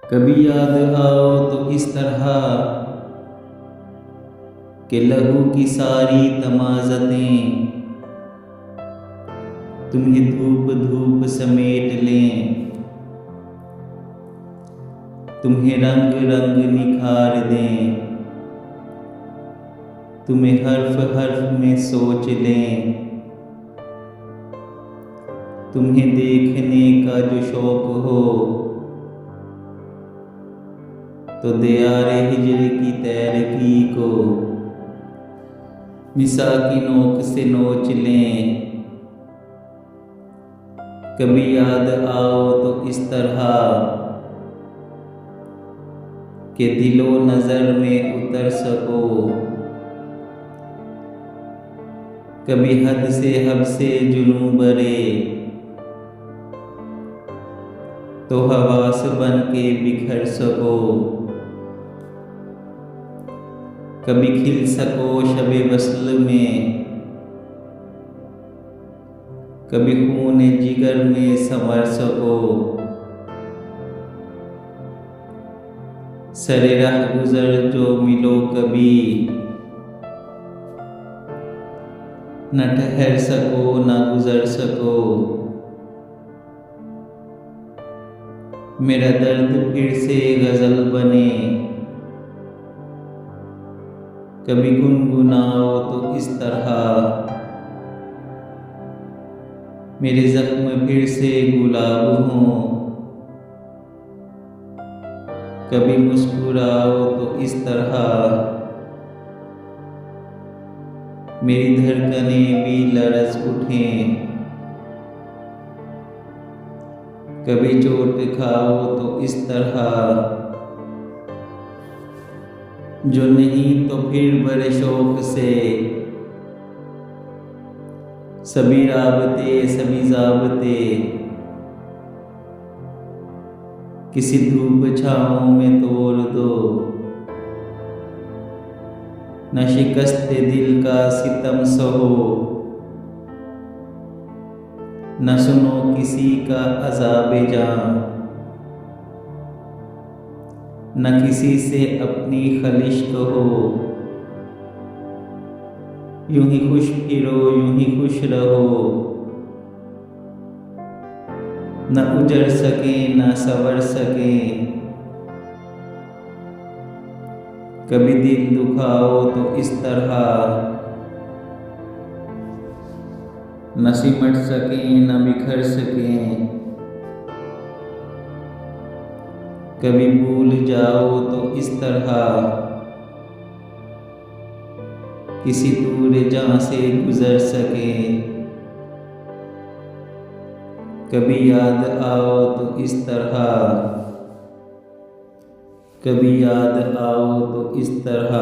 कभी याद आओ तो इस तरह कि लहू की सारी तमाज़तें तुम्हें धूप धूप समेट लें, तुम्हें रंग रंग निखार दें, तुम्हें हर्फ हर्फ में सोच लें। तुम्हें देखने का जो शौक हो तो दियारे हिजर की तैरकी को मिसा की नोक से नोच लें। कभी याद आओ तो इस तरह कि दिलो नज़र में उतर सको, कभी हद से जुनूं बरे तो हवास बन के बिखर सको, कभी खिल सको शबे वस्ल में, कभी खून जिगर में संवर सको। सरे राह गुजर जो मिलो कभी, न ठहर सको न गुजर सको। मेरा दर्द फिर से गजल बने, कभी गुनगुनाओ तो इस तरह मेरे जख्म फिर से गुलाब हों। कभी मुस्कुराओ तो इस तरह मेरी धड़कनें भी लरज़ उठें। कभी चोट खाओ तो इस तरह जो नहीं तो फिर बड़े शौक से सभी राबते सभी ज़ाबते किसी धूप छाँव में तोड़ दो। न शिकस्त दिल का सितम सहो, न सुनो किसी का अज़ाब जान, न किसी से अपनी खलिश कहो। यूं ही खुश फिरो यूं ही खुश रहो, न उजड़ सके न संवर सके। कभी दिल दुखाओ तो इस तरह न सिमट सके न बिखर सके। कभी भूल जाओ तो इस तरह किसी दूर जहाँ से गुजर सके। कभी याद आओ तो इस तरह, कभी याद आओ तो इस तरह।